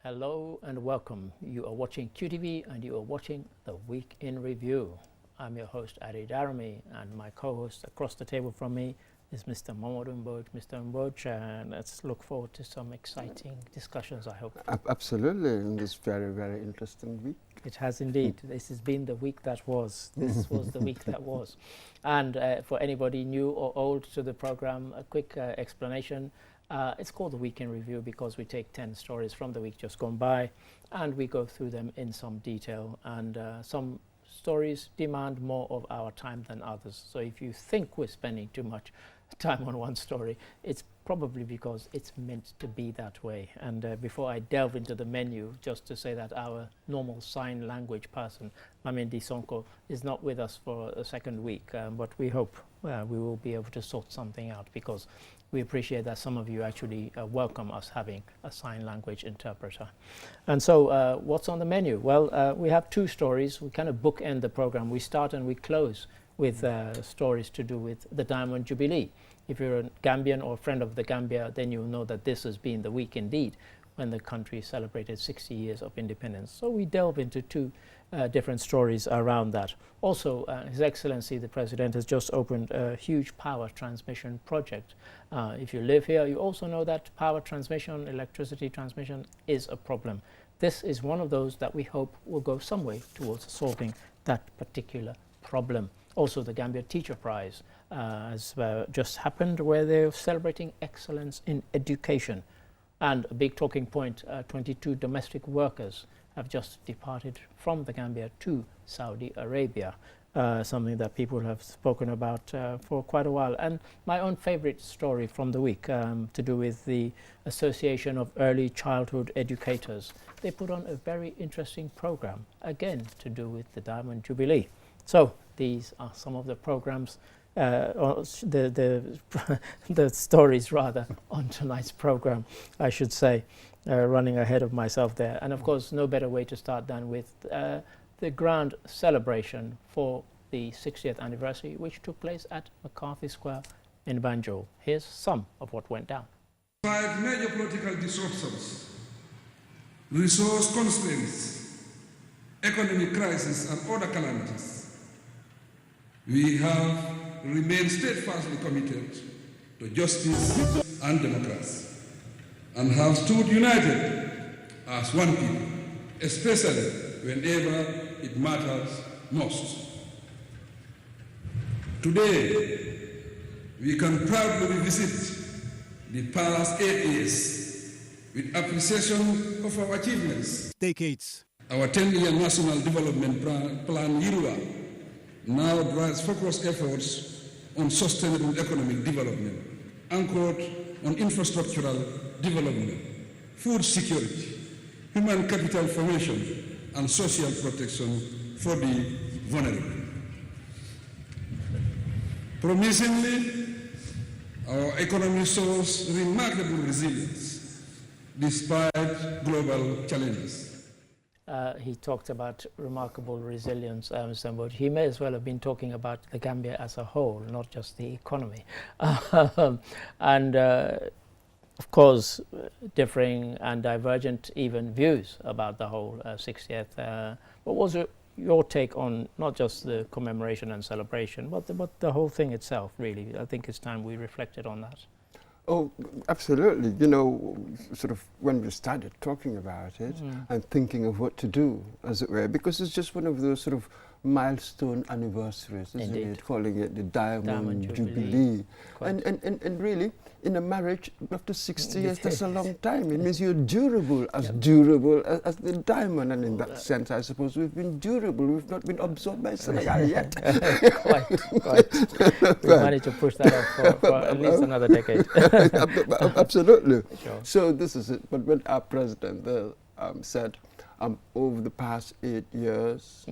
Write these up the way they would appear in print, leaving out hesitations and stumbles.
Hello and welcome. You are watching QTV and you are watching The Week in Review. I'm your host, Adi Darami, and my co-host across the table from me is Mr. Mamadou Mboj. Mr. Mboj, and let's look forward to some exciting discussions, I hope. Absolutely, in this very, very interesting week. It has indeed. This has been the week that was. This was the week that was. And for anybody new or old to the program, a quick explanation. It's called The Week in Review because we take 10 stories from the week just gone by and we go through them in some detail, and some stories demand more of our time than others. So if you think we're spending too much time on one story, it's probably because it's meant to be that way. And before I delve into the menu, just to say that our normal sign language person, Mamindi Sonko, is not with us for a second week, but we hope we will be able to sort something out, because we appreciate that some of you actually welcome us having a sign language interpreter. And so what's on the menu? Well, we have two stories. We kind of bookend the program. We start and we close with stories to do with the Diamond Jubilee. If you're a Gambian or a friend of the Gambia, then you'll know that this has been the week indeed when the country celebrated 60 years of independence. So we delve into two different stories around that. Also, His Excellency the President has just opened a huge power transmission project. If you live here, you also know that power transmission, electricity transmission is a problem. This is one of those that we hope will go some way towards solving that particular problem. Also, the Gambia Teacher Prize has just happened, where they're celebrating excellence in education. And a big talking point, 22 domestic workers have just departed from the Gambia to Saudi Arabia, something that people have spoken about for quite a while. And my own favorite story from the week, to do with the Association of Early Childhood Educators. They put on a very interesting program, again to do with the Diamond Jubilee. So these are some of the programs, the stories rather, on tonight's program, I should say, running ahead of myself there. And of course, no better way to start than with the grand celebration for the 60th anniversary, which took place at McCarthy Square in Banjul. Here's some of what went down. 5 major political disruptions, resource constraints, economic crisis, and other calamities, we have remained steadfastly committed to justice and democracy, and have stood united as one people, especially whenever it matters most. Today, we can proudly revisit the past 8 years with appreciation of our achievements. Decades. Our 10-year National Development Plan, YIRUA, now drives focused efforts on sustainable economic development, anchored on infrastructural development, food security, human capital formation, and social protection for the vulnerable. Promisingly, our economy shows remarkable resilience despite global challenges. He talked about remarkable resilience, Mr. Mboj. He may as well have been talking about the Gambia as a whole, not just the economy. And of course, differing and divergent even views about the whole 60th. What was your take on not just the commemoration and celebration, but the whole thing itself, really? I think it's time we reflected on that. Oh, absolutely. You know, sort of when we started talking about it and thinking of what to do, as it were, because it's just one of those sort of milestone anniversaries, isn't it? Calling it the Diamond Jubilee. And really, in a marriage, after 60 years, that's a long time. It means you're durable as the diamond. And in that sense, I suppose we've been durable. We've not been absorbed by Senegal yet. Quite. We managed to push that up for at least another decade. Absolutely. Sure. So this is it. But when our president said, over the past 8 years,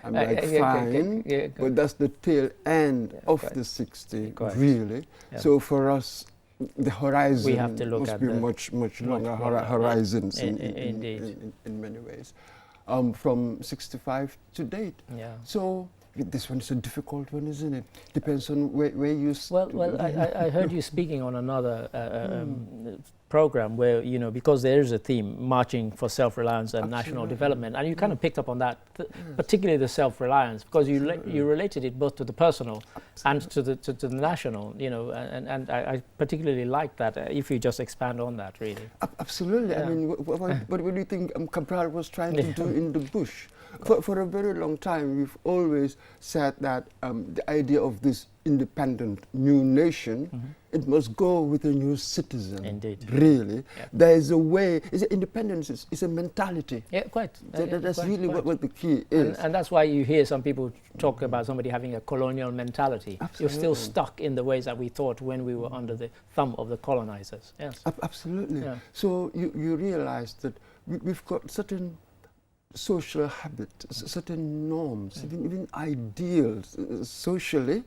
I'm like, fine, but that's the tail end of the 60, really. Yeah. So for us, the horizon we have to look must at be much longer horizons in many ways. From 65 to date. Yeah. So this one is a difficult one, isn't it? Depends on where you... Well, I heard you speaking on another program where, you know, because there is a theme, marching for self-reliance and national development, and you kind of picked up on that, particularly the self-reliance, because you related it both to the personal and to the national, you know, and I particularly like that, if you just expand on that, really. Absolutely. I mean, what do you think Cabral was trying to do in the bush? For a very long time, we've always said that the idea of this independent new nation, it must go with a new citizen. Indeed. Really. Yeah. There is a way, independence is a mentality. Yeah, quite. That's really what the key is. And that's why you hear some people talk about somebody having a colonial mentality. Absolutely. You're still stuck in the ways that we thought when we were under the thumb of the colonizers. Yes. Absolutely. Yeah. So you realize that we've got certain social habits, certain norms, even ideals socially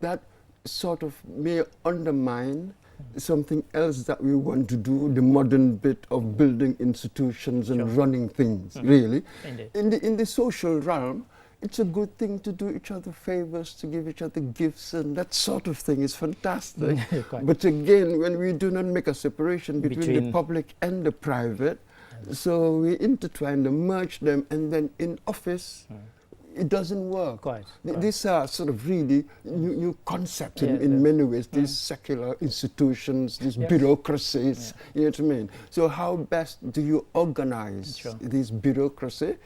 that sort of may undermine something else that we want to do, the modern bit of building institutions and running things, really. In the social realm, it's a good thing to do each other favors, to give each other gifts, and that sort of thing is fantastic. But again, when we do not make a separation between the public and the private, so we intertwine them, merge them, and then in office, it doesn't work. These are sort of really new concepts in many ways, these secular institutions, these bureaucracies, you know what I mean? So how best do you organize this bureaucracy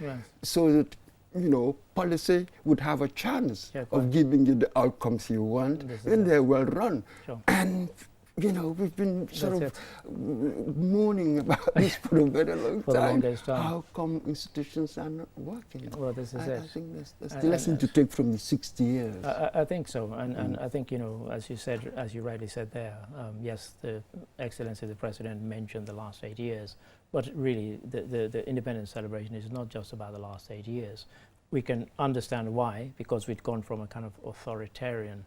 so that, you know, policy would have a chance of giving you the outcomes you want, and they're well run. And you know, we've been sort of moaning about this for a very long time. How come institutions are not working? Well, this is it. I think that's the lesson to take from the 60 years. I think so, and I think, you know, as you said, as you rightly said there, yes, the Excellency the President mentioned the last 8 years, but really the independence celebration is not just about the last 8 years. We can understand why, because we'd gone from a kind of authoritarian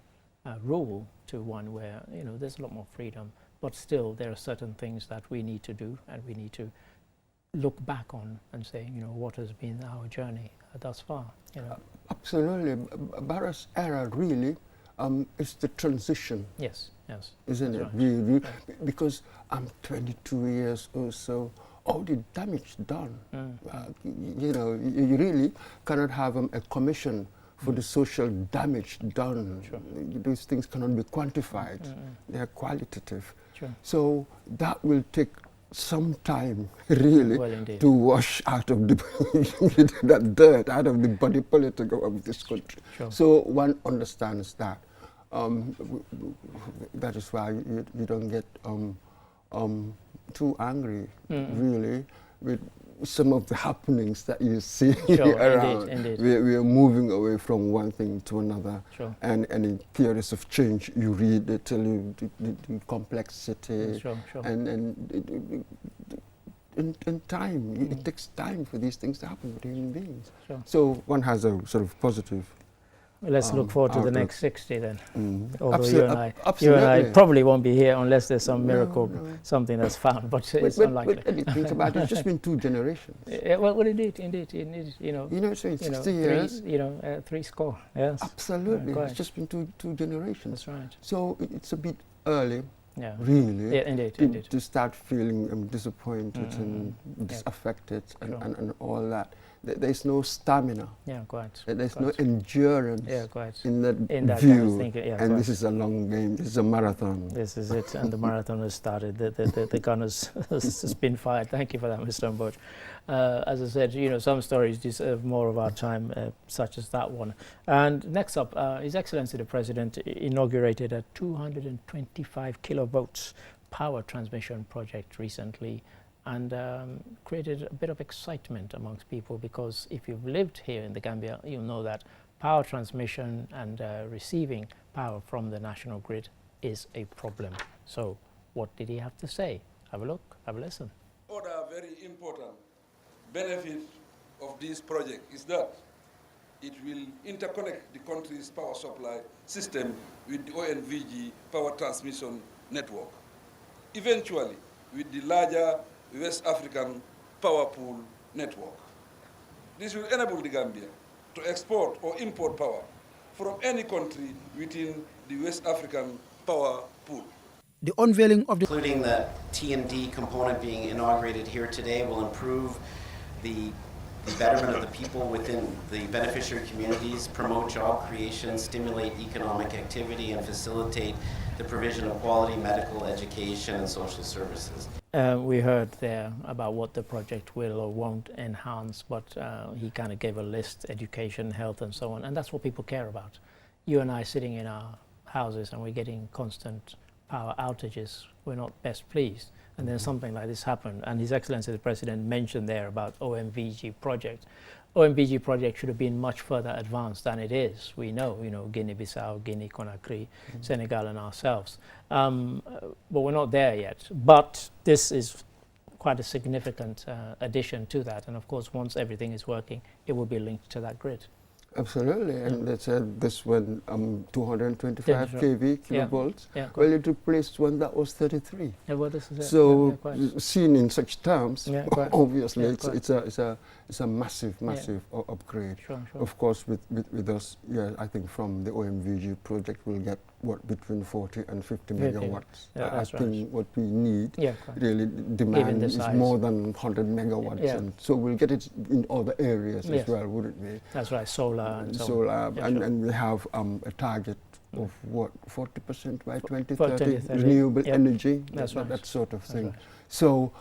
rule to one where, you know, there's a lot more freedom, but still there are certain things that we need to do, and we need to look back on and say, you know, what has been our journey thus far, you know. Absolutely. Barra's era really is the transition. Yes, isn't it? Really? Because I'm 22 years or so, all the damage done. You know, you really cannot have a commission for the social damage done. These things cannot be quantified. They are qualitative. So that will take some time, really, to wash out of the that dirt out of the body politic of this country. So one understands that. That is why you don't get too angry, really, with some of the happenings that you see around. Indeed. We are moving away from one thing to another. And in theories of change, you read, they tell you the complexity. And in time, it takes time for these things to happen with human beings. So one has a sort of positive. Let's look forward to the next 60 then. Although you and I probably won't be here unless there's some miracle, something that's found, but it's unlikely. But think about it, it's just been 2 generations. Well, indeed, you know. You know, so in 60 years. 3 score, yes. Absolutely, it's just been two generations. That's right. So it's a bit early, really, to start feeling disappointed and disaffected and all that. There's no stamina. There's no endurance in that view. And this is a long game. This is a marathon. This is it. And the marathon has started. The gun has been fired. Thank you for that, Mr. Mboj. As I said, you know, some stories deserve more of our time, such as that one. And next up, His Excellency the President inaugurated a 225 kilovolts power transmission project recently, and created a bit of excitement amongst people, because if you've lived here in the Gambia, you'll know that power transmission and receiving power from the national grid is a problem. So what did he have to say? Have a look, have a listen. Other very important benefit of this project is that it will interconnect the country's power supply system with the ONVG power transmission network, eventually with the larger West African power pool network. This will enable the Gambia to export or import power from any country within the West African power pool. The unveiling of the including the T&D component being inaugurated here today will improve the betterment of the people within the beneficiary communities, promote job creation, stimulate economic activity, and facilitate the provision of quality medical education and social services. We heard there about what the project will or won't enhance, but he kind of gave a list: education, health, and so on. And that's what people care about. You and I sitting in our houses and we're getting constant power outages, we're not best pleased. And then something like this happened, and His Excellency the President mentioned there about OMVG project. OMVG project should have been much further advanced than it is. We know, Guinea-Bissau, Guinea-Conakry, Senegal and ourselves. But we're not there yet. But this is quite a significant addition to that. And of course, once everything is working, it will be linked to that grid. Absolutely, and they said this one 225 kV kilovolts. Yeah, well, it replaced one that was 33. Yeah, well, this is so seen in such terms, obviously it's a massive upgrade. Sure. Of course, with us, I think from the OMVG project we'll get between 40 and 50 megawatts. I think what we need really demand is more than 100 megawatts, and so we'll get it in other areas as well, wouldn't we? That's right, solar and solar, and we have a target of 40% by 2030 renewable energy, that sort of thing. So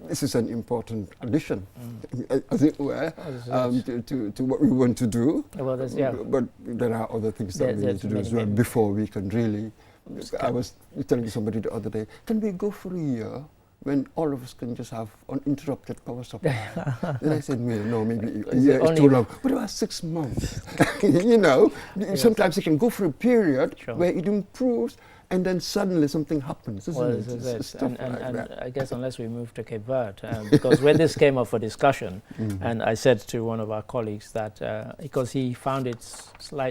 this is an important addition, as it were, to what we want to do. Well, but there are other things that we need to do as well before we can really. I was telling somebody the other day, can we go for a year when all of us can just have uninterrupted power supply? Then I said, well, no, maybe a year is too long. What about 6 months? Sometimes you can go for a period where it improves, and then suddenly something happens, isn't it? And I guess unless we move to Cape Verde, because when this came up for discussion, and I said to one of our colleagues that, because he found it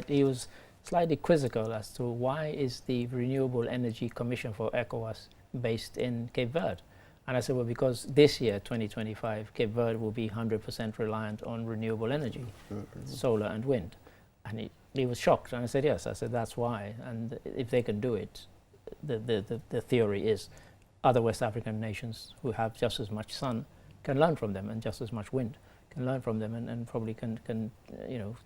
he was slightly quizzical as to why is the Renewable Energy Commission for ECOWAS based in Cape Verde? And I said, well, because this year, 2025, Cape Verde will be 100% reliant on renewable energy, solar and wind. And he was shocked, and I said, yes. I said, that's why. And if they can do it, the theory is other West African nations who have just as much sun can learn from them, and just as much wind can learn from them, and probably can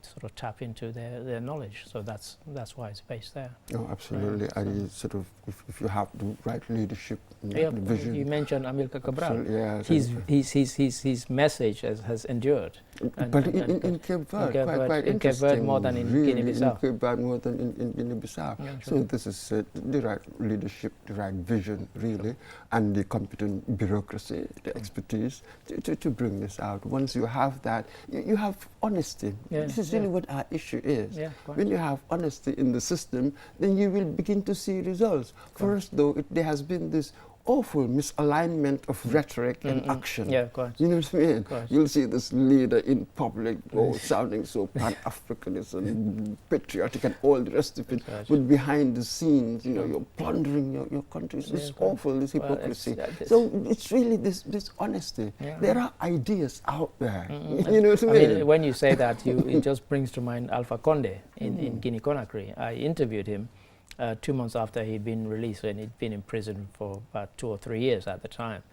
sort of tap into their knowledge. So that's why it's based there. Oh, absolutely. And sort of, if you have the right leadership, the vision. You mentioned Amilcar Cabral. His message has endured. But in Cape Verde, quite in Cape Verde more than in Guinea-Bissau. In Cape Verde more than in Guinea-Bissau. So this is the right leadership, the right vision, really, and the competent bureaucracy, the expertise to bring this out. Once you have that, you have honesty. This is really what our issue is. When you have honesty in the system, then you will begin to see results. For us, though, there has been this awful misalignment of rhetoric and action. You know what I mean? You'll see this leader in public sounding so pan-Africanist and patriotic and all the rest of it, but behind the scenes, you're plundering your country. It's awful, this hypocrisy. So it's really this honesty. There are ideas out there. You know what I mean? When you say that, it just brings to mind Alpha Condé in Guinea-Conakry. I interviewed him 2 months after he'd been released, and he'd been in prison for about 2 or 3 years at the time.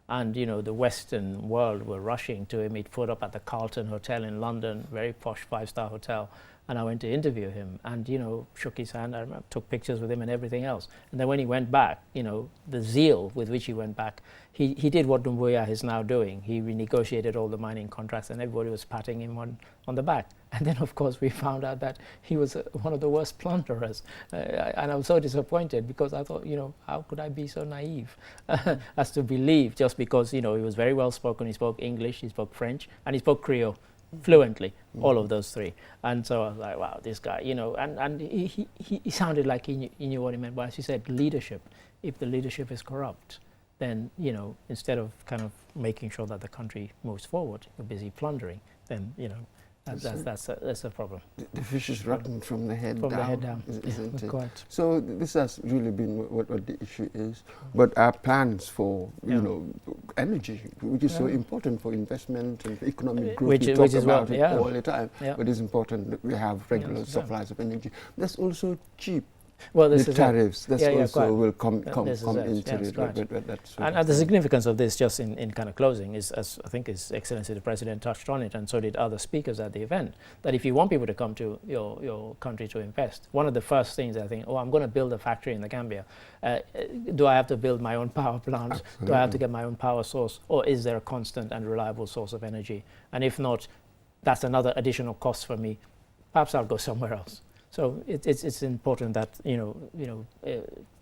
And the Western world were rushing to him. He'd put up at the Carlton Hotel in London, very posh 5-star hotel. And I went to interview him, and shook his hand. I remember, took pictures with him and everything else. And then when he went back, the zeal with which he went back, he did what Doumbouya is now doing. He renegotiated all the mining contracts, and everybody was patting him on the back. And then, of course, we found out that he was one of the worst plunderers. And I was so disappointed, because I thought, how could I be so naive as to believe, just because, he was very well spoken. He spoke English, he spoke French, and he spoke Creole fluently, all of those three. And so I was like, wow, this guy, and he sounded like he knew what he meant. But as you said, leadership, if the leadership is corrupt, then, instead of kind of making sure that the country moves forward, you're busy plundering, then, that's a problem. The fish is rotten from the head down. From the head down, isn't it? Quite. So this has really been what the issue is. But our plans for, energy, which is so important for investment and economic growth, we talk about it all the time. But it's important that we have regular supplies of energy. That's also cheap Well, this the is tariffs. That's also quite. will come This is into yes, it. right. But that's And the significance of this, just in kind of closing, is, as I think His Excellency the President touched on it, and so did other speakers at the event, that if you want people to come to your country to invest, one of the first things I think, I'm going to build a factory in the Gambia. Do I have to build my own power plant? Absolutely. Do I have to get my own power source? Or is there a constant and reliable source of energy? And if not, that's another additional cost for me. Perhaps I'll go somewhere else. So it's important that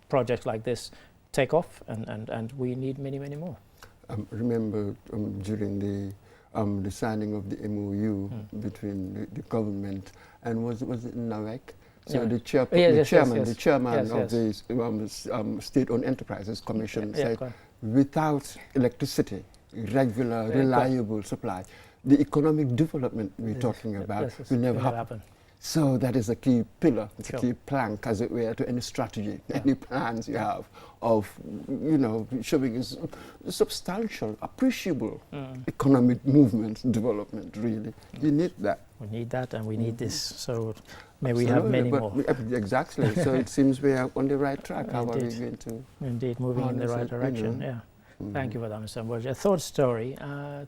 projects like this take off, and we need many more. Remember during the signing of the MOU between the government and was it NAWEC? So the chairman of the State-Owned Enterprises Commission said, without electricity, regular, reliable supply, the economic development we're talking about will never happen. So that is a key pillar, it's a key plank, as it were, to any strategy, any plans you have of, showing substantial, appreciable economic movement, development, really. You need that. We need that, and we need this. So may we have many more. Exactly. So it seems we are on the right track. How are we going to? Indeed, moving in the right direction. Yeah. Thank you for that, Mr. Mboja.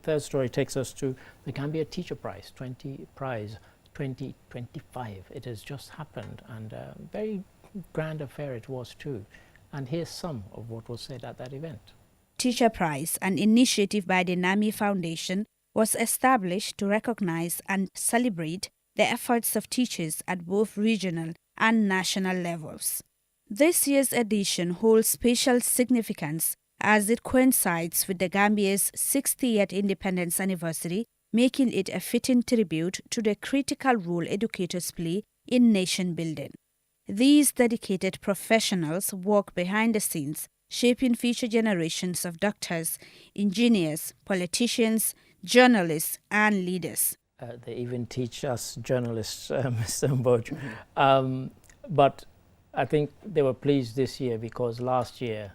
Third story takes us to the Gambia Teacher Prize 2025. It has just happened, and a very grand affair it was too. And here's some of what was said at that event. Teacher Prize, an initiative by the NAMI Foundation, was established to recognize and celebrate the efforts of teachers at both regional and national levels. This year's edition holds special significance as it coincides with the Gambia's 60th independence anniversary, making it a fitting tribute to the critical role educators play in nation building. These dedicated professionals work behind the scenes, shaping future generations of doctors, engineers, politicians, journalists, and leaders. They even teach us journalists, Mr. Mboja. But I think they were pleased this year because last year,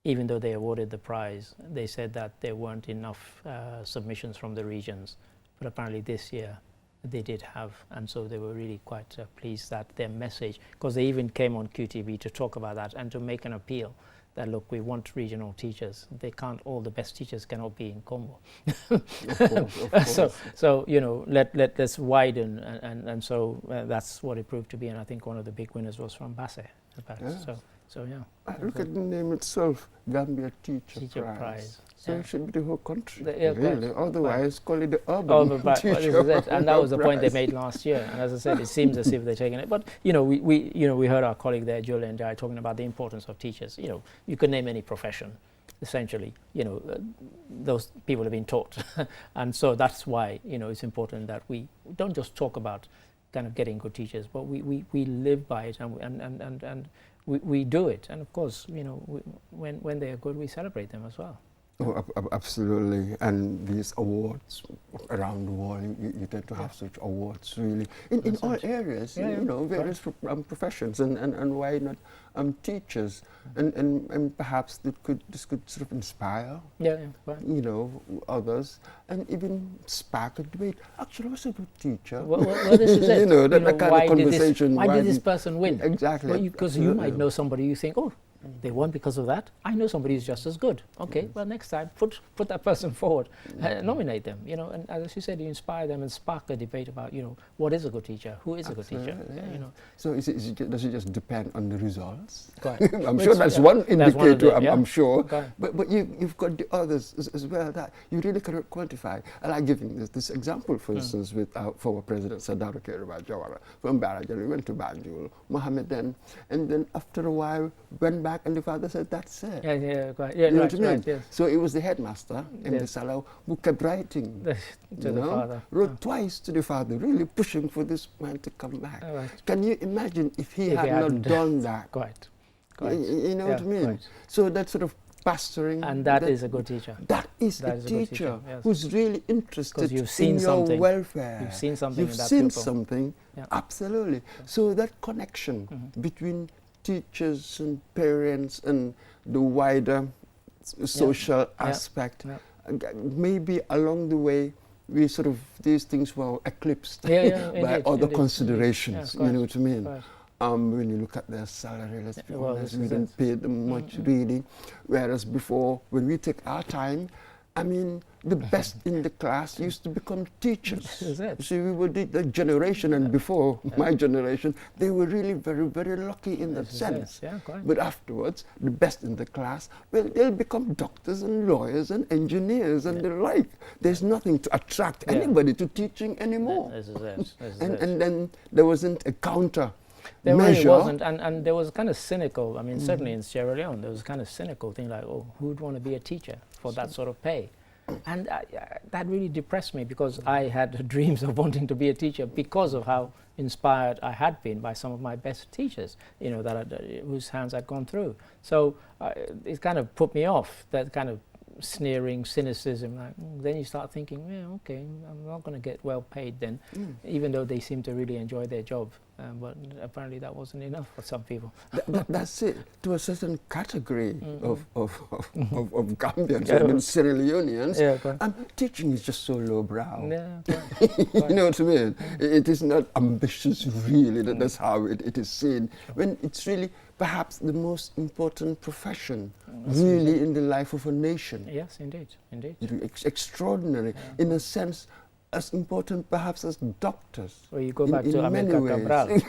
even though they awarded the prize, they said that there weren't enough submissions from the regions. But apparently this year they did have, and so they were really quite pleased that their message, because they even came on QTV to talk about that and to make an appeal that, look, we want regional teachers. They can't, all the best teachers cannot be in Congo. Of course. So let's widen, and so that's what it proved to be. And I think one of the big winners was from Basse. So yeah. Look at the name itself, Gambia Teacher Prize. So it should be the whole country, really. Otherwise, call it the urban teacher prize. And that was the point they made last year. And as I said, it seems as if they're taking it. But we heard our colleague there, Julian Jai, talking about the importance of teachers. You could name any profession, essentially. Those people have been taught, and so that's why it's important that we don't just talk about kind of getting good teachers, but we live by it and we do it. And of course, when they are good, we celebrate them as well. Oh, absolutely. And these awards around the world, you tend to have such awards, really, in all areas, various professions, and why not teachers, and perhaps this could sort of inspire, others, and even spark a debate. Actually, I was a good teacher. Well, this is it. That kind of conversation. Why did this person win? Exactly. Because you might know somebody, you think, oh, they won because of that. I know somebody who's just as good. Okay, well, next time, put that person forward, nominate them, and as you said, you inspire them and spark a debate about, what is a good teacher, who is a good teacher. So does it just depend on the results? I'm Well, sure that's one indicator, I'm sure. Correct. But you've got the others as well that you really cannot quantify. I like giving this example, for instance, with our former president, Sadaro Keriba Jawara, from Barajan. We went to Banjul, Mohammed then, and then after a while, went back, and the father said, that's it. You know what I mean? Yes. So it was the headmaster in the Salau who kept writing to the father. Wrote twice to the father, really pushing for this man to come back. Can you imagine if he had not done that? Quite. You know what I mean? Quite. So that sort of pastoring. And that is a good teacher. That is a teacher who's really interested in your welfare. You've seen something in that pupil. Absolutely. So that connection between teachers and parents and the wider social aspect, maybe along the way we sort of, these things were eclipsed by other considerations, you know what I mean? When you look at their salary, let's be honest, we don't pay them much really. Whereas before, when we take our time, I mean, the best in the class used to become teachers. See, we were the generation, and before my generation, they were really very, very lucky in that sense. But afterwards, the best in the class, well, they'll become doctors and lawyers and engineers and the like. There's nothing to attract anybody to teaching anymore. And then there wasn't a counter. There really wasn't, and there was kind of cynical, I mean, certainly in Sierra Leone, there was kind of cynical thing like, oh, who'd want to be a teacher for that sort of pay? And that really depressed me, because I had dreams of wanting to be a teacher because of how inspired I had been by some of my best teachers, you know, whose hands I'd gone through. So it kind of put me off, that kind of sneering cynicism. Like, then you start thinking, yeah, okay, I'm not going to get well paid then, even though they seem to really enjoy their job. But apparently that wasn't enough for some people. That's it. To a certain category of Gambians and Sierra Leoneans, teaching is just so lowbrow. You know what I mean? It is not ambitious, really. That's how it is seen. When it's really perhaps the most important profession, really, in the life of a nation. Yes, indeed, indeed. Extraordinary, in a sense, as important perhaps as doctors. Well, you go back to America Cabral.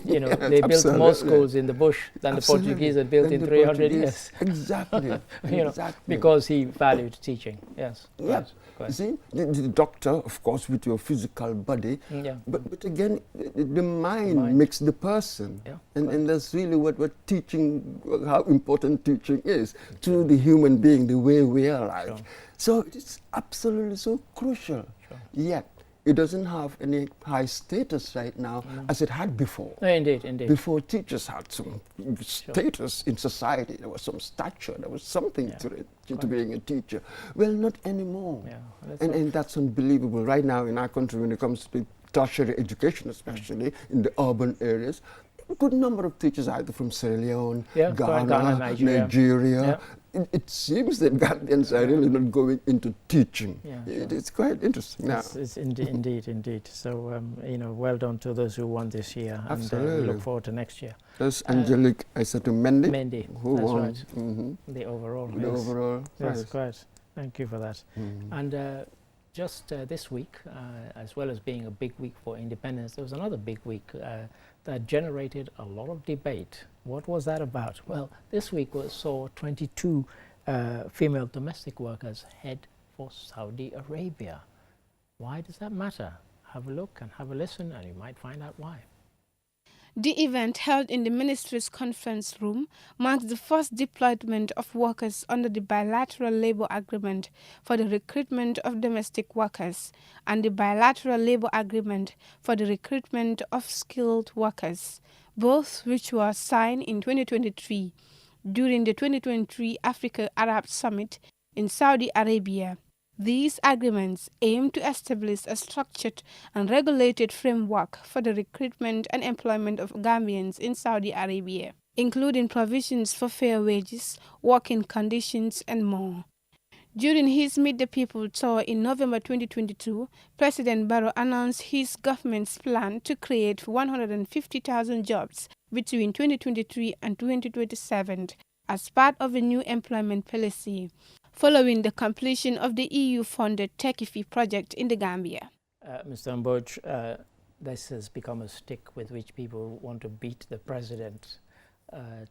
You know, they built more schools in the bush than the Portuguese had built in 300 years. Exactly. You know, because he valued teaching. Yes. Yeah. Right. See, the doctor, of course, with your physical body, but again, the mind makes the person. And that's really what teaching, how important teaching is to the human being, the way we are like. So it's absolutely so crucial. Yet, it doesn't have any high status right now as it had before. Indeed, indeed. Before, teachers had some status in society. There was some stature. There was something to it, to being a teacher. Well, not anymore. And that's unbelievable. Right now in our country, when it comes to tertiary education, especially in the urban areas, a good number of teachers either from Sierra Leone, Ghana, Nigeria. It seems that Gambians are really not going into teaching. It's quite interesting now. It's indeed. So, you know, well done to those who won this year. Absolutely. And we look forward to next year. That's Angelique Mendy. Mendy, who that's won. Right. The overall. The overall. Yes, quite. Thank you for that. And just this week, as well as being a big week for independence, there was another big week that generated a lot of debate. What was that about? Well, this week saw 22 female domestic workers head for Saudi Arabia. Why does that matter? Have a look and have a listen, and you might find out why. The event, held in the ministry's conference room, marks the first deployment of workers under the bilateral labor agreement for the recruitment of domestic workers and the bilateral labor agreement for the recruitment of skilled workers, both which were signed in 2023 during the 2023 Africa-Arab Summit in Saudi Arabia. These agreements aim to establish a structured and regulated framework for the recruitment and employment of Gambians in Saudi Arabia, including provisions for fair wages, working conditions, and more. During his Meet the People tour in November 2022, President Barrow announced his government's plan to create 150,000 jobs between 2023 and 2027 as part of a new employment policy, following the completion of the EU-funded Techifi project in the Gambia. Mr. Mboj, this has become a stick with which people want to beat the president.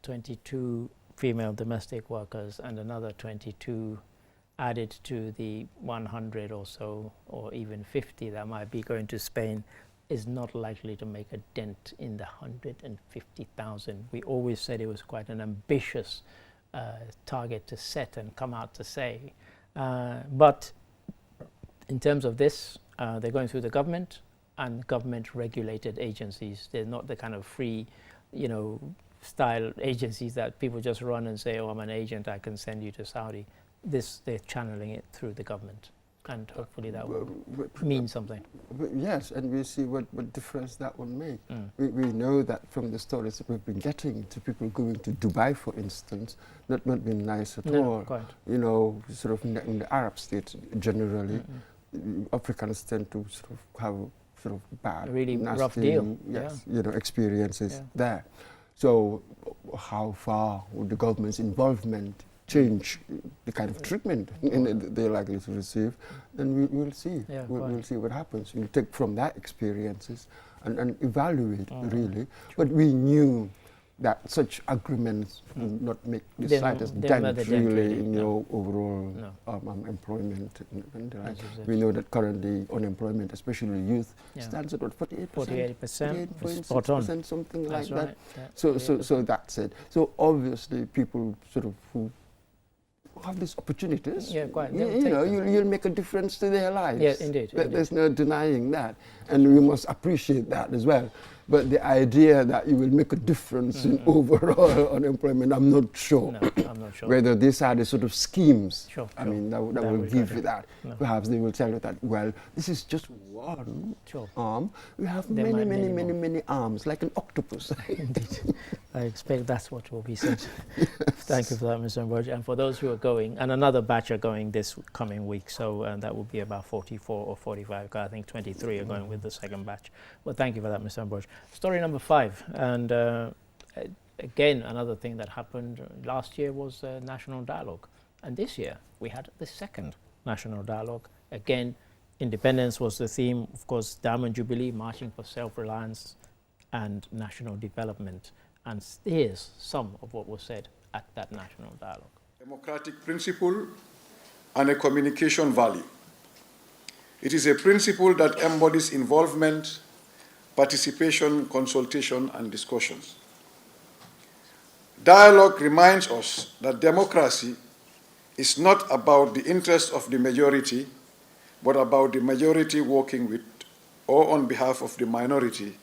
22 female domestic workers and another 22 added to the 100 or so, or even 50 that might be going to Spain, is not likely to make a dent in the 150,000. We always said it was quite an ambitious target to set and come out to say. But in terms of this, they're going through the government and government-regulated agencies. They're not the kind of free, you know, style agencies that people just run and say, oh, I'm an agent, I can send you to Saudi. They're channeling it through the government. And hopefully that will mean something. Yes, and we see what difference that will make. We know that from the stories that we've been getting to people going to Dubai, for instance, not been nice at all. Quite. You know, sort of in the Arab states generally, Africans tend to sort of have sort of bad, a really nasty, rough deal. yes, you know, experiences Yeah. there. So how far would the government's involvement change the kind of treatment they're likely to receive? And we'll see. Yeah, we'll see what happens. We'll take from that experiences and evaluate really. But we knew that such agreements would not make the slightest dent really in your overall employment. We know that currently unemployment, especially youth, stands at what, 48%? 48%, 48.6%, something like right. that. Yeah. So that's it. So obviously people sort of who have these opportunities, yeah, quite. you know, you'll make a difference to their lives. Yeah, indeed. There's no denying that. And we must appreciate that as well. But the idea that you will make a difference in overall unemployment, I'm not sure. No, I'm not sure. Whether these are the sort of schemes, I mean, that will give you that. No. Perhaps they will tell you that, well, this is just one arm. We have many arms, like an octopus. Indeed. I expect that's what will be said. Thank you for that, Mr. Mboj. And for those who are going, and another batch are going this coming week, so that will be about 44 or 45. I think 23 are going with the second batch. Well, thank you for that, Mr. Mboj. Story number 5, and again, another thing that happened last year was national dialogue, and this year we had the second national dialogue. Again, independence was the theme, of course, Diamond Jubilee, marching for self-reliance and national development. And here's some of what was said at that national dialogue. Democratic principle and a communication value. It is a principle that embodies involvement, participation, consultation, and discussions. Dialogue reminds us that democracy is not about the interests of the majority, but about the majority working with or on behalf of the minority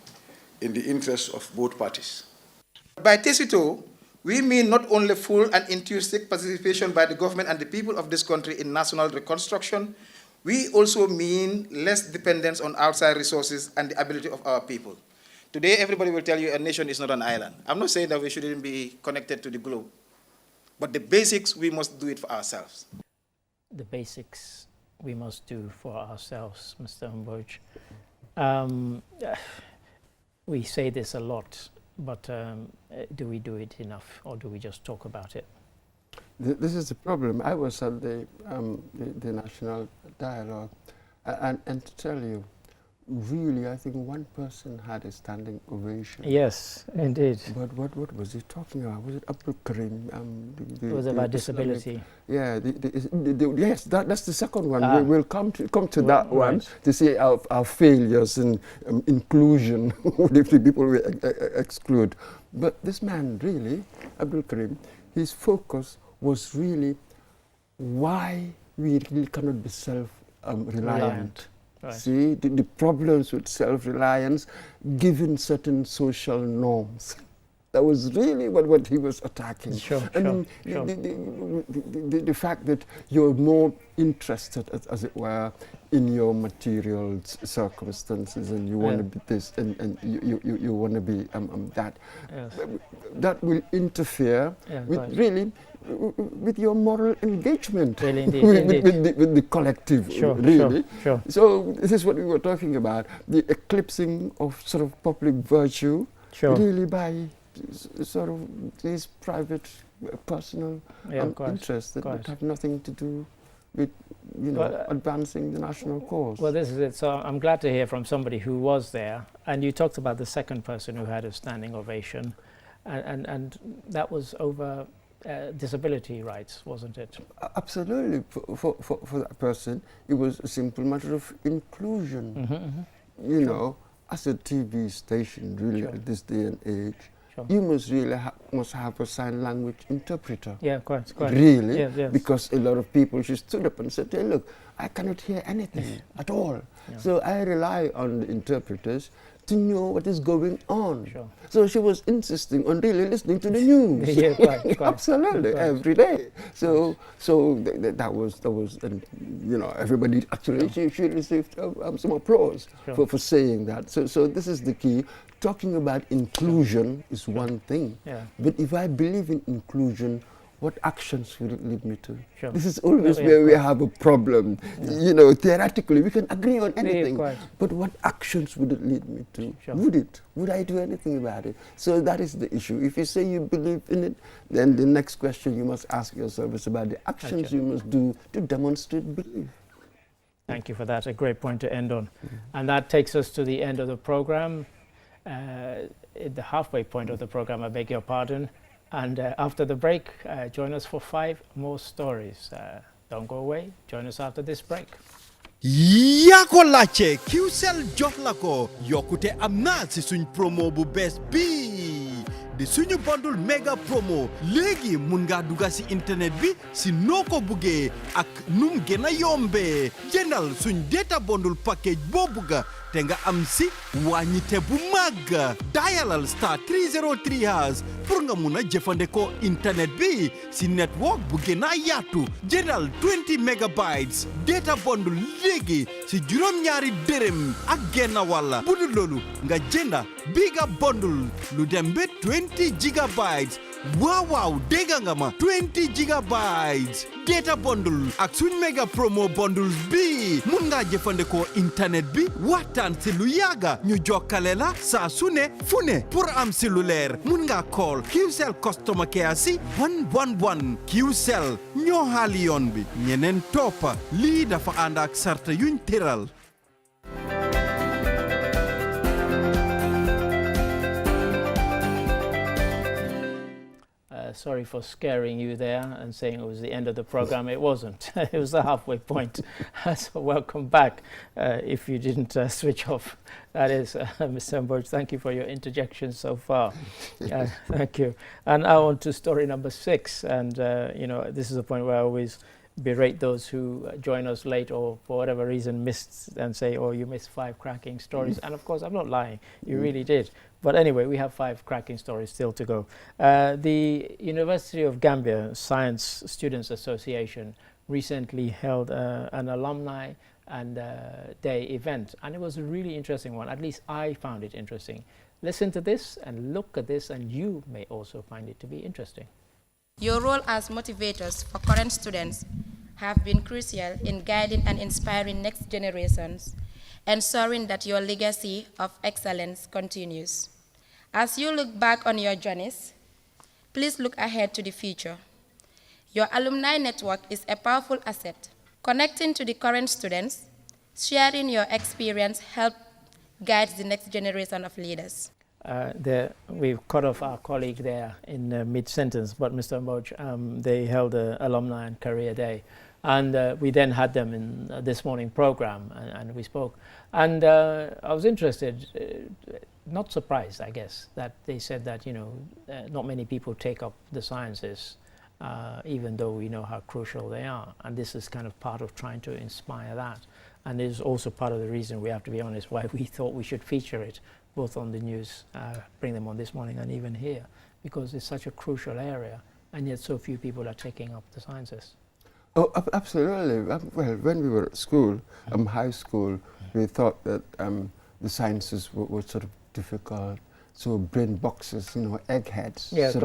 in the interests of both parties. By tacito, we mean not only full and enthusiastic participation by the government and the people of this country in national reconstruction, we also mean less dependence on outside resources and the ability of our people. Today, everybody will tell you a nation is not an island. I'm not saying that we shouldn't be connected to the globe, but the basics, we must do it for ourselves. The basics we must do for ourselves, Mr. Mboj. We say this a lot, but do we do it enough, or do we just talk about it? This is the problem. I was at the national dialogue, and to tell you, really, I think one person had a standing ovation. Yes, indeed. But what was he talking about? Was it Abdul Karim? It was about disability. Yeah, yes, that's the second one. We'll come to that one to see our failures in inclusion, the people we exclude. But this man, really, Abdul Karim, his focus was really why we really cannot be self-reliant. Right. See, the problems with self-reliance given certain social norms. That was really what he was attacking. The fact that you're more interested, as it were, in your material circumstances, and you want to be this, and you want to be that. Yes. That will interfere with really with your moral engagement with the collective, really. So this is what we were talking about, the eclipsing of sort of public virtue, really by sort of these private, personal interests that have nothing to do with, advancing the national cause. Well, this is it. So I'm glad to hear from somebody who was there. And you talked about the second person who had a standing ovation, and that was over disability rights, wasn't it? Absolutely. For that person, it was a simple matter of inclusion. You know, as a TV station, really, at this day and age, you must really must have a sign language interpreter. Yeah, quite. Really, yes. because a lot of people, she stood up and said, hey, look, I cannot hear anything at all. So I rely on the interpreters to know what is going on. So she was insisting on really listening to the news. Yeah, quite. Absolutely, every day. So that was, and everybody actually she received some applause for saying that. So this is the key. Talking about inclusion is one thing, but if I believe in inclusion, what actions will it lead me to? Sure. This is always where we have a problem. You know, theoretically, we can agree on anything, but what actions would it lead me to? Sure. Would I do anything about it? So that is the issue. If you say you believe in it, then the next question you must ask yourself is about the actions you must do to demonstrate belief. Thank you for that. A great point to end on. And that takes us to the end of the program. At the halfway point of the program, I beg your pardon. And after the break, join us for 5 more stories. Don't go away. Join us after this break. yaa ko laajte QCell jox la ko yokkute am na si suñ promo bu bees bii di suñu bundle mega promo léegi mun nga dugga si internet bi si noo ko buggee ak num gën a yombee jëndal suñ data bundle package boo bugga te nga am si wàññite bu mag dialal star 303 # pour nga mun a jëfandikoo internet bi si network bu gën a yaatu jëndal 20 megabytes data bundle léegi si juróom-ñaari dërëm ak genn wàlla bu dul loolu nga jënda biga bundle lu dem ba 20 gigabytes waaw dégg nga ma 20 gigabytes data bundle ak suñ mega promo bundles bi mun nga jëfandikoo internet bi waxtaan si lu yàgga ñu jokkale la saa su ne fu ne pour am si lu leer mun nga call QCell customer care si 111 QCell ñoo xaali yoon bi ñeneen toppa lii dafa ànd ak sarta yuñ tëral. Sorry for scaring you there and saying it was the end of the program. It wasn't. It was the halfway point. So welcome back if you didn't switch off. That is, Mr. Mboj, thank you for your interjection so far. Thank you. And now on to story number 6. And, you know, this is the point where I always berate those who join us late or for whatever reason missed and say, oh, you missed 5 cracking stories. And of course, I'm not lying. You really did. But anyway, we have 5 cracking stories still to go. The University of Gambia Science Students Association recently held an alumni and day event, and it was a really interesting one. At least I found it interesting. Listen to this and look at this, and you may also find it to be interesting. Your role as motivators for current students have been crucial in guiding and inspiring next generations, ensuring that your legacy of excellence continues. As you look back on your journeys, please look ahead to the future. Your alumni network is a powerful asset. Connecting to the current students, sharing your experience help guide the next generation of leaders. We've cut off our colleague there in mid-sentence, but Mr. Mboj, they held an alumni and career day. And we then had them in this morning program, and we spoke. And I was interested, not surprised, I guess, that they said that, you know, not many people take up the sciences, even though we know how crucial they are. And this is kind of part of trying to inspire that. And it is also part of the reason, we have to be honest, why we thought we should feature it, both on the news, bring them on this morning, and even here, because it's such a crucial area, and yet so few people are taking up the sciences. Oh, absolutely. Well, when we were at school, high school, we thought that the sciences were sort of difficult. So brain boxes, you know, eggheads, went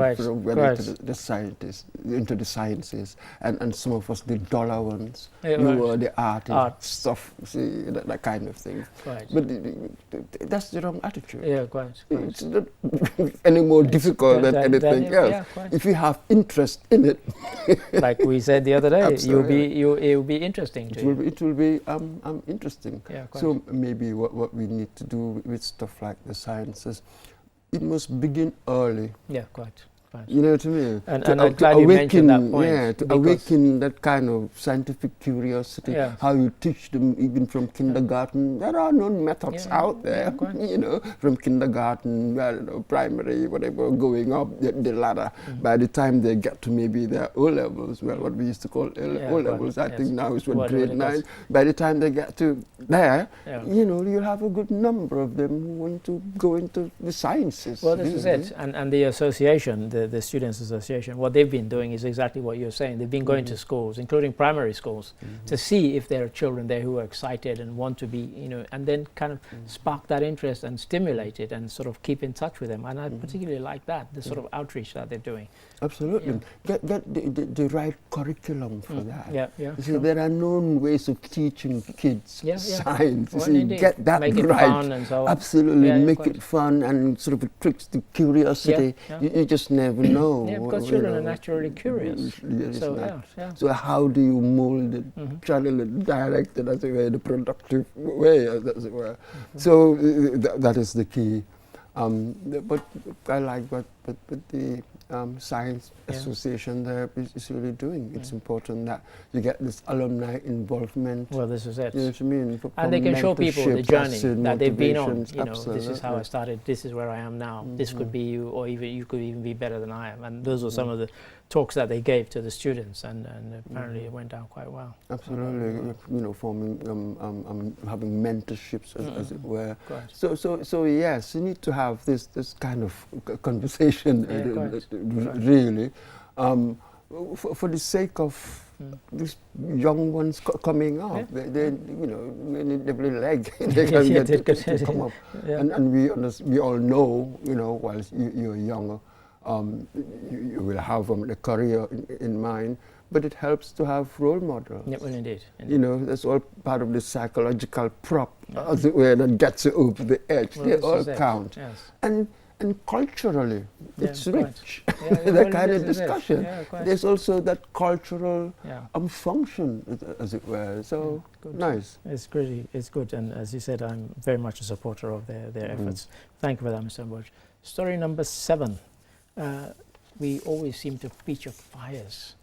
into the scientists, into the sciences, and some of us the duller ones. You were the art stuff, see, that kind of thing. But that's the wrong attitude. Yeah, quite. It's not any more difficult than anything else. If you have interest in it, like we said the other day, it will be interesting to you. It will be interesting. Yeah, so maybe what we need to do with stuff like the sciences, it must begin early. Yeah, quite. You know what I mean? And I'm glad you mentioned that point. Yeah, to awaken that kind of scientific curiosity, how you teach them even from kindergarten. There are known methods out there, you know, from kindergarten, primary, whatever, going up the ladder. By the time they get to maybe their O-levels, well, what we used to call O-levels, I think now is grade 9. By the time they get to there, you know, you'll have a good number of them who want to go into the sciences. Well, this is it. And the association, the Students Association, what they've been doing is exactly what you're saying. They've been going to schools, including primary schools, to see if there are children there who are excited and want to be, you know, and then kind of spark that interest and stimulate it and sort of keep in touch with them. And I particularly like that, the sort of outreach that they're doing. Absolutely. Get the right curriculum for that. Yeah, yeah. You see, there are known ways of teaching kids science. Well, You see, get that make it right. fun and so on. Absolutely, Yeah, make it fun and sort of tricks the curiosity. You just never know. Yeah, because children are naturally curious. So, so how do you mold it, channel it, direct it, as it were, in a productive way, as it were. So that is the key. But I like what the Science Association there is really doing. It's important that you get this alumni involvement. Well, this is it. You know what I mean? And they can show people the journey that they've been on. You know, Absolutely. this is how I started. This is where I am now. This could be you, or even you could even be better than I am. And those were some of the talks that they gave to the students, and apparently it went down quite well. Absolutely, you know, forming, having mentorships, as it were. So yes, you need to have this kind of conversation, really, for the sake of these young ones coming up. They you know, need every leg they can get to come up, and we all know, you know, while you're younger. You will have a career in mind, but it helps to have role models. Yeah, well, indeed. You know, that's all part of the psychological prop, as it were, that gets you over the edge. Well, they all count. Yes. And culturally, it's rich. That kind of discussion. There's also that cultural function, as it were. So nice. It's good. And as you said, I'm very much a supporter of their efforts. Thank you for that, Mr. Mboj. Story number 7. We always seem to feature fires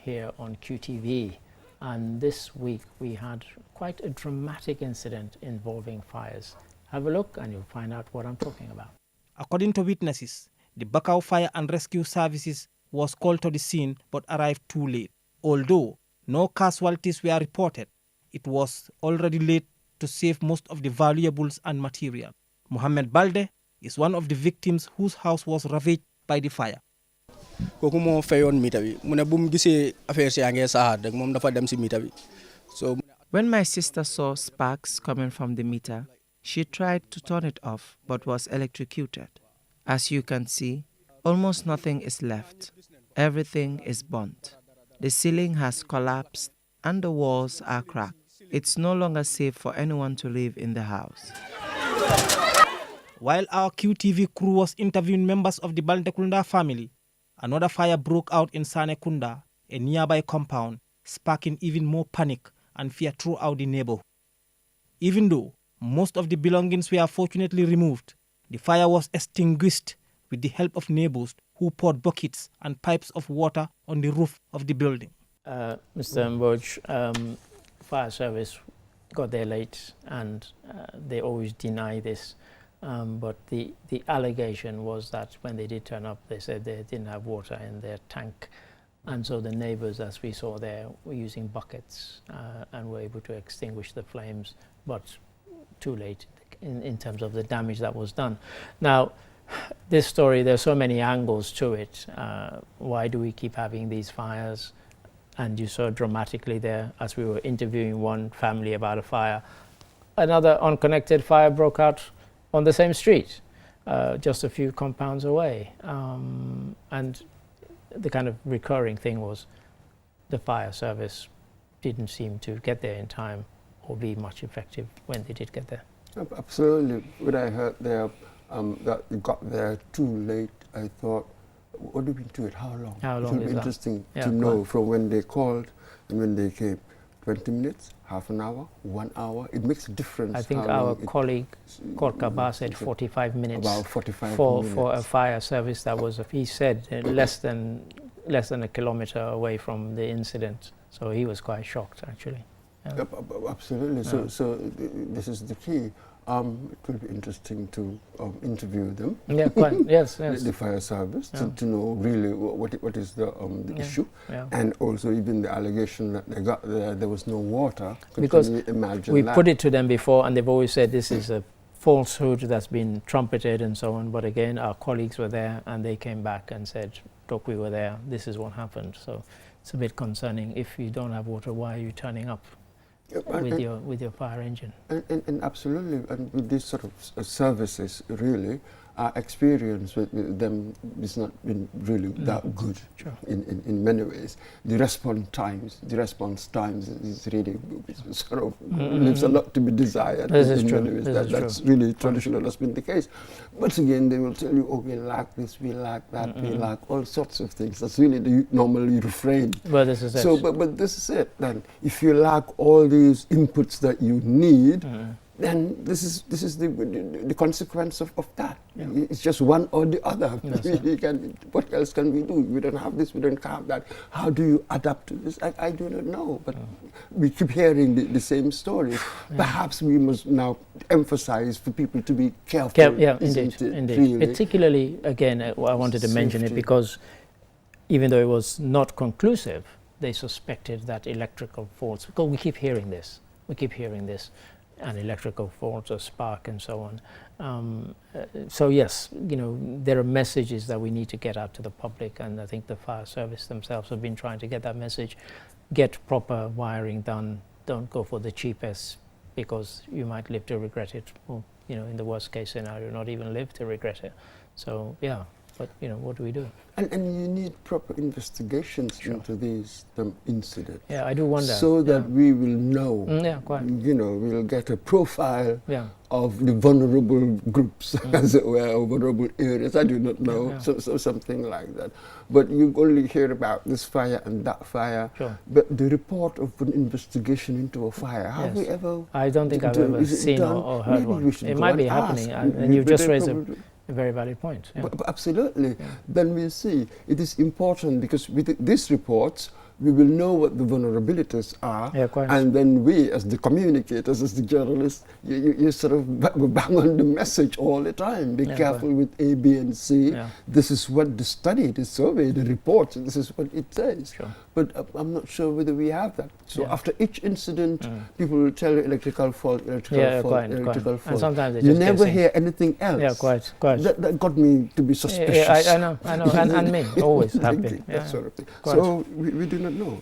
here on QTV, and this week we had quite a dramatic incident involving fires. Have a look and you'll find out what I'm talking about. According to witnesses, the Bakau Fire and Rescue Services was called to the scene but arrived too late. Although no casualties were reported, it was already late to save most of the valuables and material. Mohammed Balde is one of the victims whose house was ravaged by the fire. So when my sister saw sparks coming from the meter, she tried to turn it off but was electrocuted. As you can see, almost nothing is left. Everything is burnt. The ceiling has collapsed and the walls are cracked. It's no longer safe for anyone to live in the house. While our QTV crew was interviewing members of the Baldekunda family, another fire broke out in Sanekunda, a nearby compound, sparking even more panic and fear throughout the neighborhood. Even though most of the belongings were fortunately removed, the fire was extinguished with the help of neighbors who poured buckets and pipes of water on the roof of the building. Mr. Mboj, fire service got there late, and they always deny this. But the allegation was that when they did turn up, they said they didn't have water in their tank. And so the neighbors, as we saw there, were using buckets and were able to extinguish the flames, but too late in terms of the damage that was done. Now, this story, there's so many angles to it. Why do we keep having these fires? And you saw dramatically there, as we were interviewing one family about a fire, another unconnected fire broke out on the same street, just a few compounds away. And the kind of recurring thing was the fire service didn't seem to get there in time or be much effective when they did get there. Absolutely. When I heard there that you got there too late, I thought, what do we do it? How long? How long it would be is interesting that? to know from when they called and when they came. 20 minutes, half an hour, 1 hour, it makes a difference. I think our colleague, Korkaba, said 45 minutes. About 45 minutes. For a fire service that was, he said, less than a kilometer away from the incident. So he was quite shocked, actually. Yeah. Absolutely. So this is the key. It will be interesting to interview them. Yeah, quite. Yes. The fire service to know really what is the issue, and also even the allegation that they got there was no water. Because imagine we that? put it to them before, and they've always said this is a falsehood that's been trumpeted and so on. But again, our colleagues were there and they came back and said, look, we were there, this is what happened. So it's a bit concerning. If you don't have water, why are you turning up with your fire engine? And absolutely, and with these sort of services, really, our experience with them has not been really that good. Sure. in many ways. The response times is really sort of leaves a lot to be desired. This is true. Many ways. This is That's true. really traditional, has been the case. But again, they will tell you, oh, we lack this, we lack that, we lack all sorts of things. That's really the normally refrain. Well, this is it. So, but this is it. Then, if you lack all these inputs that you need, then this is the consequence of that. Yeah. It's just one or the other. Yes, What else can we do? We don't have this, we don't have that. How do you adapt to this? I do not know, but we keep hearing the same stories. Perhaps we must now emphasize for people to be careful. Yeah, indeed. Really? Particularly, again, I wanted to mention it because even though it was not conclusive, they suspected that electrical faults, because we keep hearing this, and electrical faults, a spark and so on. So yes, there are messages that we need to get out to the public, and I think the fire service themselves have been trying to get that message. Get proper wiring done. Don't go for the cheapest, because you might live to regret it. Or, in the worst case scenario, not even live to regret it. So yeah, but what do we do? And you need proper investigations into these incidents. Yeah, I do wonder. So that we will know. Yeah, quite. We'll get a profile of the vulnerable groups, as it were, or vulnerable areas. I do not know. So something like that. But you only hear about this fire and that fire. Sure. But the report of an investigation into a fire, have we ever? I don't think I've ever seen or heard one. It might be happening, and you've just raised a very valid point. Yeah. But absolutely. Then we'll see. It is important because with these reports, we will know what the vulnerabilities are, and then we, as the communicators, as the journalists, you sort of bang on the message all the time. Be careful with A, B, and C. This is what the study, the survey, the report, this is what it says. Sure. But I'm not sure whether we have that. So after each incident, people will tell you electrical fault, electrical fault. And sometimes they you never hear anything else. Yeah, quite. That got me to be suspicious. I know, and me, always have been. That sort of thing. So we do not know.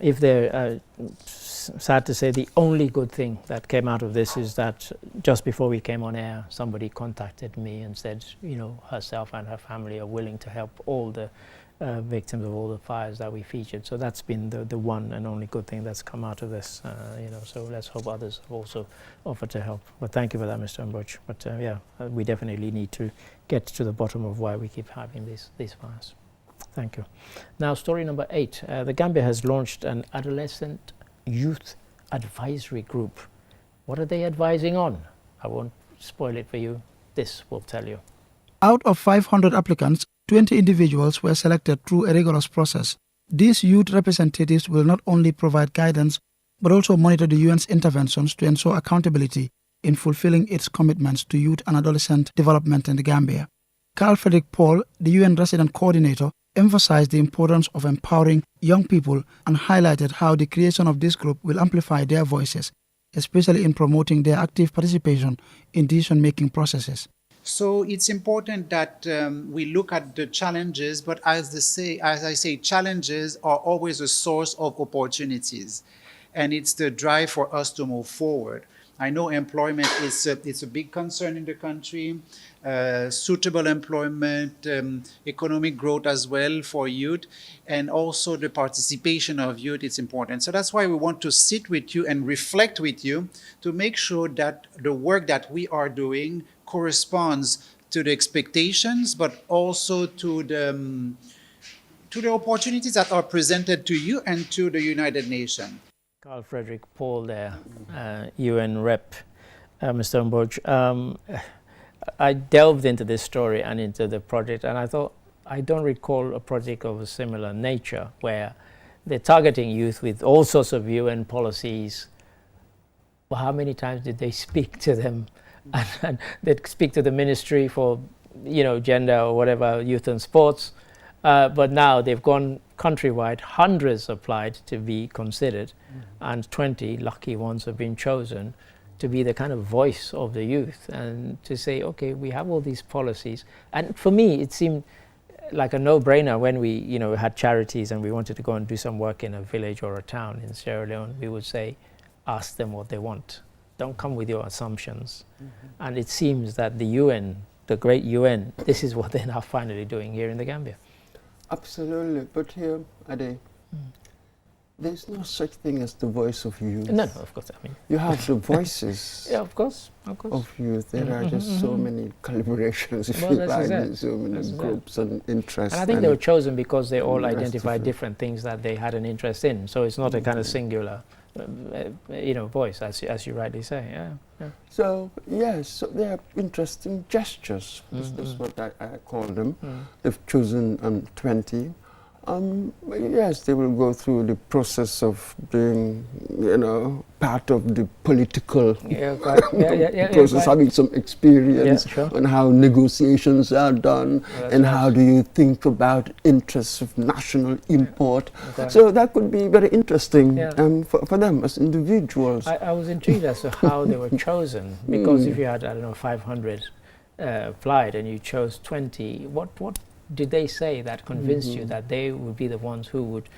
If they're sad to say, the only good thing that came out of this is that just before we came on air, somebody contacted me and said, herself and her family are willing to help all the victims of all the fires that we featured. So that's been the one and only good thing that's come out of this. So let's hope others have also offered to help. But thank you for that, Mr. Mboch. But we definitely need to get to the bottom of why we keep having these fires. Thank you. Now, story number 8. The Gambia has launched an adolescent youth advisory group. What are they advising on? I won't spoil it for you. This will tell you. Out of 500 applicants, 20 individuals were selected through a rigorous process. These youth representatives will not only provide guidance, but also monitor the UN's interventions to ensure accountability in fulfilling its commitments to youth and adolescent development in the Gambia. Carl Frederick Paul, the UN resident coordinator, emphasized the importance of empowering young people and highlighted how the creation of this group will amplify their voices, especially in promoting their active participation in decision-making processes. So it's important that we look at the challenges, but as I say, challenges are always a source of opportunities, and it's the drive for us to move forward. I know employment is it's a big concern in the country, suitable employment, economic growth as well for youth, and also the participation of youth is important. So that's why we want to sit with you and reflect with you to make sure that the work that we are doing corresponds to the expectations, but also to the opportunities that are presented to you and to the United Nations. Carl Frederick Paul there, UN rep, Mr. Mboch. I delved into this story and into the project, and I thought, I don't recall a project of a similar nature where they're targeting youth with all sorts of UN policies. Well, how many times did they speak to them? And they'd speak to the Ministry for, gender or whatever, youth and sports. But now they've gone countrywide. Hundreds applied to be considered, and 20 lucky ones have been chosen to be the kind of voice of the youth and to say, okay, we have all these policies. And for me, it seemed like a no-brainer when we, had charities and we wanted to go and do some work in a village or a town in Sierra Leone. We would say, ask them what they want. Don't come with your assumptions. And it seems that the UN, the great UN, this is what they're now finally doing here in the Gambia. Absolutely. But here, Ade, there's no such thing as the voice of youth. No, of course. I mean, you have the voices yeah, of course. Of youth. There are just so many collaborations, if you like, and so many groups and interests. And I think they were chosen because they all identified different things that they had an interest in. So it's not a kind of singular, voice, as you rightly say. Yeah. So yes, so they are interesting gestures. That's what I call them. They've chosen 20. Yes, they will go through the process of being, part of the political process, having some experience on how negotiations are done and how do you think about interests of national import. So that could be very interesting for them as individuals. I was intrigued as to how they were chosen, because if you had, 500 applied and you chose 20, what did they say that convinced you that they would be the ones who would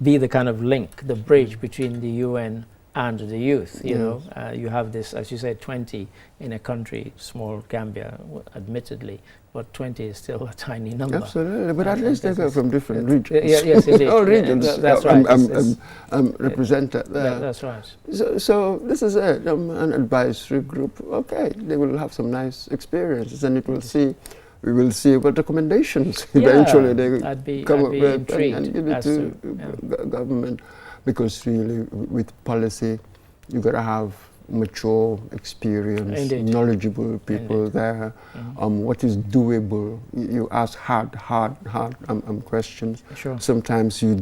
be the kind of link, the bridge between the UN and the youth? You have this, as you said, 20 in a country, small Gambia, admittedly, but 20 is still a tiny number. Absolutely, but at least they go from different regions. Yes, indeed. All regions that's right. Represented there. That's right. So this is it, an advisory group. Okay, they will have some nice experiences, and we will see what recommendations eventually they come up with and give it to government. Because really, with policy, you got to have mature, experienced, knowledgeable people there. What is doable? You ask hard questions. Sure. Sometimes you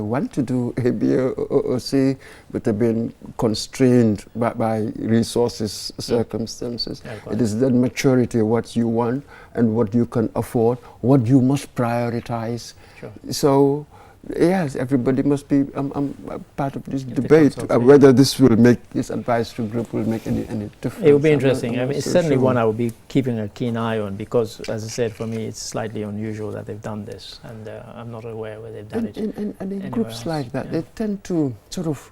want to do A, B, or C, but they've been constrained by resources, circumstances. It is that maturity, what you want and what you can afford, what you must prioritize. Sure. So, yes, everybody must be part of this debate, whether this advisory group will make any difference. It will be interesting. I mean, it's certainly one I will be keeping a keen eye on, because, as I said, for me, it's slightly unusual that they've done this, and I'm not aware where they've done it. And in groups like that, they tend to sort of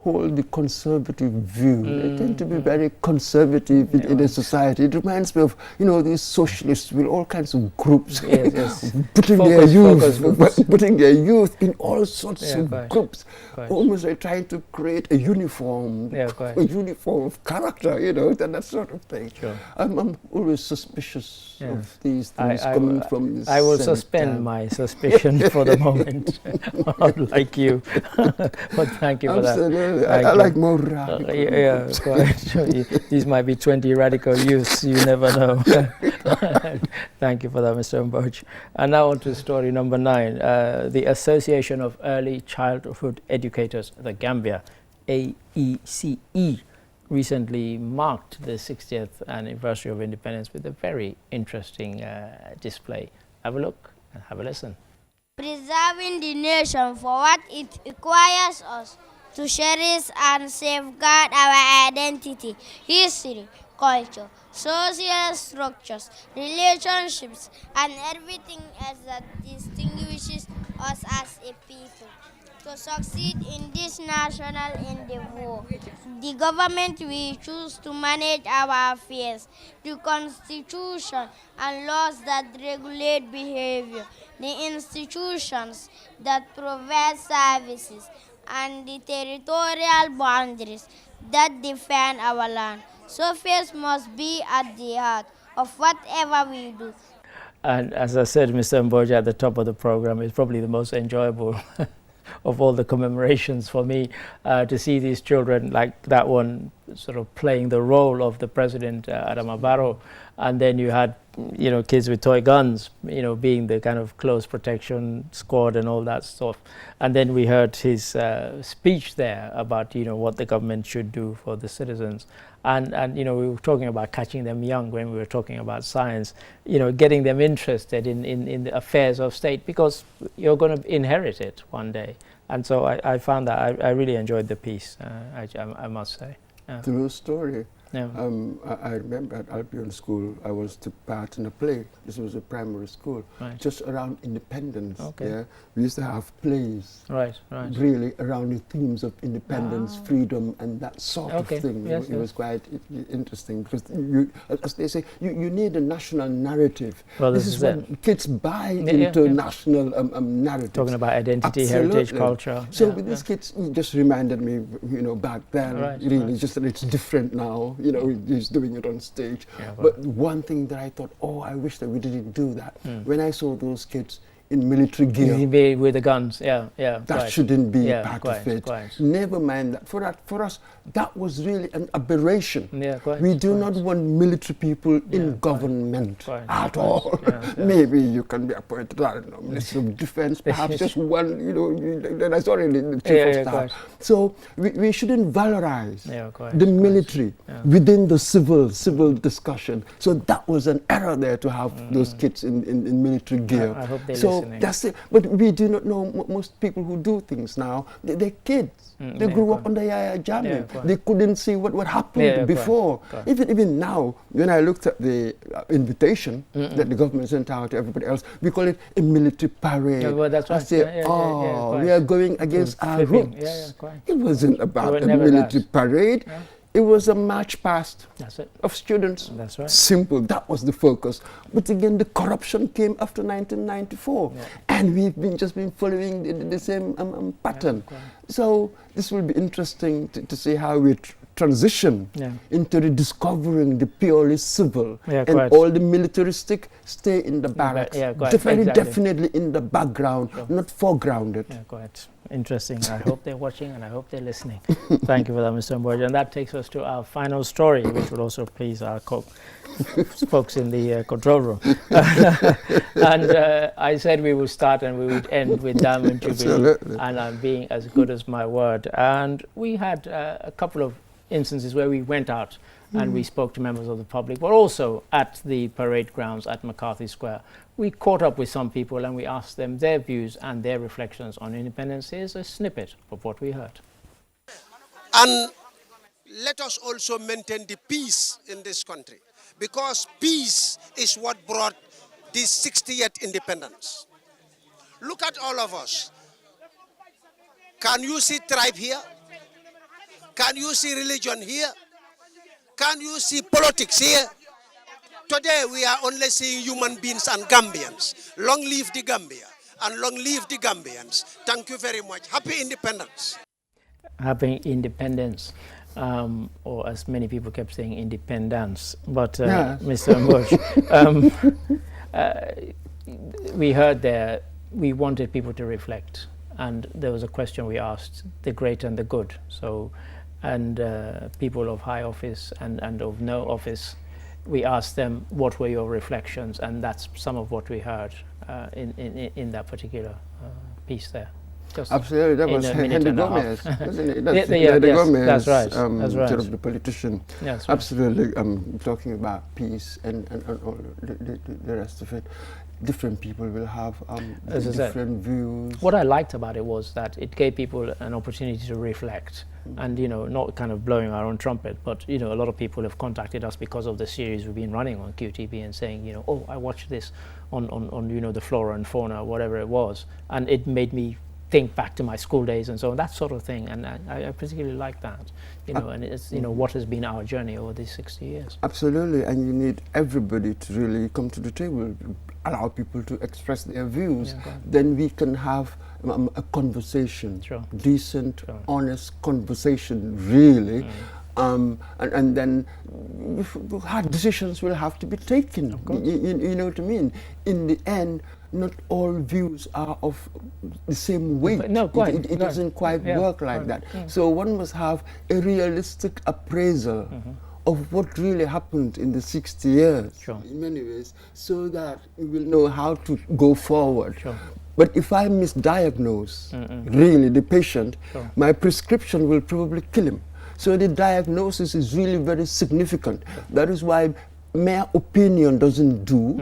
hold the conservative view. They tend to be very conservative in a society. It reminds me of, these socialists with all kinds of groups, putting their youth in all sorts of groups, almost like trying to create a uniform, of character, that sort of thing. Sure. I'm always suspicious of these things coming from this I will suspend my suspicion for the moment, unlike you. But thank you for that. I like more radical. Quite. These might be 20 radical youths, you never know. Thank you for that, Mr. Mboch. And now on to story number 9. The Association of Early Childhood Educators, the Gambia, AECE, recently marked the 60th anniversary of independence with a very interesting display. Have a look and have a listen. Preserving the nation for what it requires us to cherish and safeguard our identity, history, culture, social structures, relationships, and everything else that distinguishes us as a people. To succeed in this national endeavor, the government will choose to manage our affairs, the constitution and laws that regulate behavior, the institutions that provide services, and the territorial boundaries that define our land. So faith must be at the heart of whatever we do. And as I said, Mr. Mboja, at the top of the program, is probably the most enjoyable of all the commemorations for me, to see these children like that one sort of playing the role of the president, Adama Barrow, and then you had kids with toy guns, being the kind of close protection squad and all that stuff. And then we heard his speech there about what the government should do for the citizens. And we were talking about catching them young when we were talking about science, getting them interested in the affairs of state, because you're going to inherit it one day. And so I found that I really enjoyed the piece, I must say. True story. Yeah. I remember at Albion School, I was to part in a play. This was a primary school, just around independence. Okay. Yeah, we used to have plays, really around the themes of independence, freedom, and that sort of thing. Yes, it was quite interesting because you, as they say, you need a national narrative. Well, this is when kids buy into national narrative. Talking about identity, heritage, culture. So with these kids, it just reminded me, back then, really, just that it's different now. He's doing it on stage. But one thing that I thought, I wish that we didn't do that. When I saw those kids in military gear, with the guns, that shouldn't be part of it. Never mind that. For us, that was really an aberration. We do not want military people in government at all. Maybe you can be appointed, I don't know, Minister of Defense, perhaps just one. That's already the chief of staff. So we shouldn't valorize the military within the civil discussion. So that was an error there to have those kids in military gear. I hope they listening. That's it. But we do not know most people who do things now. They're kids. They grew up under Yahya Jammeh. They couldn't see what happened before. Even now, when I looked at the invitation that the government sent out to everybody else, we call it a military parade. That's right. I say, we are going against our roots. It wasn't about a military parade. It was a march past of students. That's right. Simple. That was the focus. But again, the corruption came after 1994, and we've just been following the same pattern. So this will be interesting to see how we transition into rediscovering the purely civil, and all the militaristic stay in the barracks. Definitely in the background, not foregrounded. Quite interesting. I hope they're watching and I hope they're listening. Thank you for that, Mr. Mboja. And that takes us to our final story, which will also please our folks in the control room. And I said we would start and we would end with Diamond Jubilee, and I'm being as good as my word. And we had a couple of instances where we went out and we spoke to members of the public, but also at the parade grounds at McCarthy Square. We caught up with some people and we asked them their views and their reflections on independence. Here's a snippet of what we heard. And let us also maintain the peace in this country, because peace is what brought this 60th independence. Look at all of us. Can you see tribe here? Can you see religion here? Can you see politics here? Today we are only seeing human beings and Gambians. Long live the Gambia and long live the Gambians. Thank you very much. Happy independence. Happy independence, or as many people kept saying, independence. But Mr. Mboja, we heard there, we wanted people to reflect. And there was a question we asked, the great and the good. So, and people of high office and of no office, we asked them, what were your reflections? And that's some of what we heard in that particular piece there. Just absolutely, that was Henry Gomez, wasn't it? That's Henry Gomez, that's right. That's right. Sort of the politician. That's right. Absolutely, talking about peace and all the rest of it. Different people will have different views. What I liked about it was that it gave people an opportunity to reflect, and not kind of blowing our own trumpet, but a lot of people have contacted us because of the series we've been running on QTV and saying, oh, I watched this on the flora and fauna, whatever it was, and it made me think back to my school days and so on, that sort of thing, and I particularly like that, and it's what has been our journey over these 60 years. Absolutely, and you need everybody to really come to the table, allow people to express their views. Then we can have a conversation, decent, honest conversation, really. And then hard decisions will have to be taken. You know what I mean? In the end, not all views are of the same weight. No, quite. It doesn't quite work like that. So one must have a realistic appraisal of what really happened in the 60 years, in many ways, so that we will know how to go forward. But if I misdiagnose really the patient, my prescription will probably kill him. So the diagnosis is really very significant. That is why mere opinion doesn't do.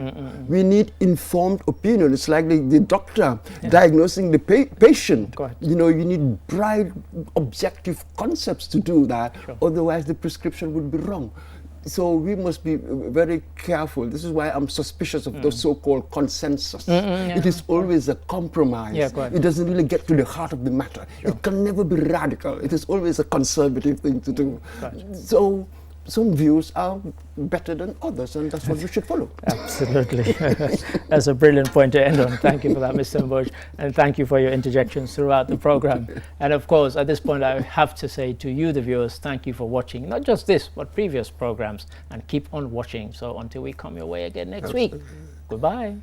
We need informed opinion. It's like the doctor diagnosing the patient. You know, you need bright, objective concepts to do that. Otherwise, the prescription would be wrong. So we must be very careful. This is why I'm suspicious of the so-called consensus. It is always a compromise. It doesn't really get to the heart of the matter. It can never be radical. It is always a conservative thing to do. So some views are better than others, and that's what we should follow. Absolutely. That's a brilliant point to end on. Thank you for that, Mr. Mboj, and thank you for your interjections throughout the program. And of course, at this point, I have to say to you, the viewers, thank you for watching, not just this, but previous programs, and keep on watching. So until we come your way again next week, goodbye.